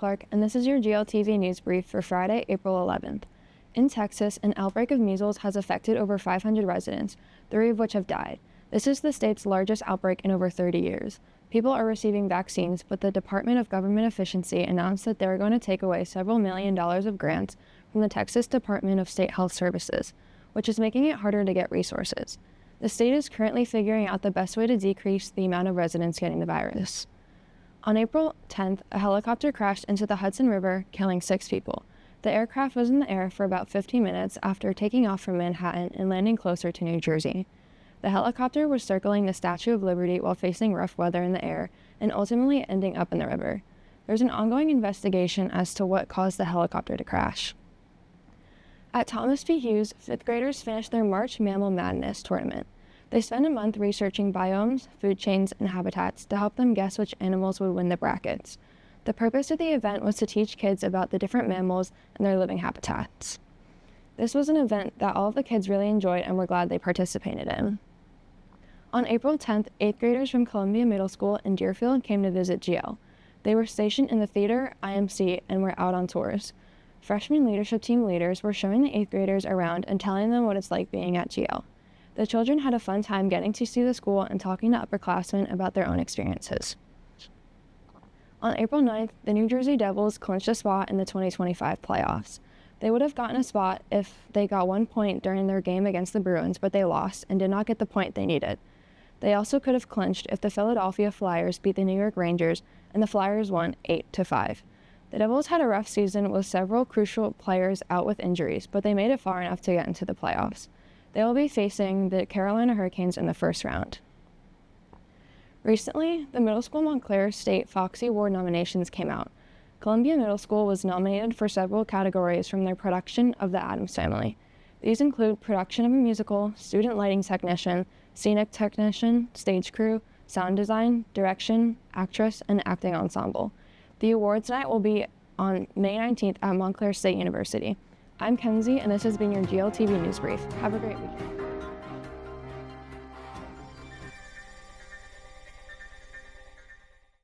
Clark, and this is your GLTV news brief for Friday, April 11th. In Texas, an outbreak of measles has affected over 500 residents, 3 of which have died. This is the state's largest outbreak in over 30 years. People are receiving vaccines, but the Department of Government Efficiency announced that they are going to take away several $millions of grants from the Texas Department of State Health Services, which is making it harder to get resources. The state is currently figuring out the best way to decrease the amount of residents getting the virus. On April 10th, a helicopter crashed into the Hudson River, killing 6 people. The aircraft was in the air for about 15 minutes after taking off from Manhattan and landing closer to New Jersey. The helicopter was circling the Statue of Liberty while facing rough weather in the air and ultimately ending up in the river. There's an ongoing investigation as to what caused the helicopter to crash. At Thomas B. Hughes, 5th graders finished their March Mammal Madness tournament. They spent a month researching biomes, food chains, and habitats to help them guess which animals would win the brackets. The purpose of the event was to teach kids about the different mammals and their living habitats. This was an event that all of the kids really enjoyed and were glad they participated in. On April 10th, 8th graders from Columbia Middle School in Deerfield came to visit GL. They were stationed in the theater, IMC, and were out on tours. Freshman leadership team leaders were showing the 8th graders around and telling them what it's like being at GL. The children had a fun time getting to see the school and talking to upperclassmen about their own experiences. On April 9th, the New Jersey Devils clinched a spot in the 2025 playoffs. They would have gotten a spot if they got 1 point during their game against the Bruins, but they lost and did not get the point they needed. They also could have clinched if the Philadelphia Flyers beat the New York Rangers and the Flyers won 8-5. The Devils had a rough season with several crucial players out with injuries, but they made it far enough to get into the playoffs. They will be facing the Carolina Hurricanes in the first round. Recently, the Middle School Montclair State Foxy Award nominations came out. Columbia Middle School was nominated for several categories from their production of The Addams Family. These include production of a musical, student lighting technician, scenic technician, stage crew, sound design, direction, actress, and acting ensemble. The awards night will be on May 19th at Montclair State University. I'm Kenzie, and this has been your GLTV News Brief. Have a great weekend.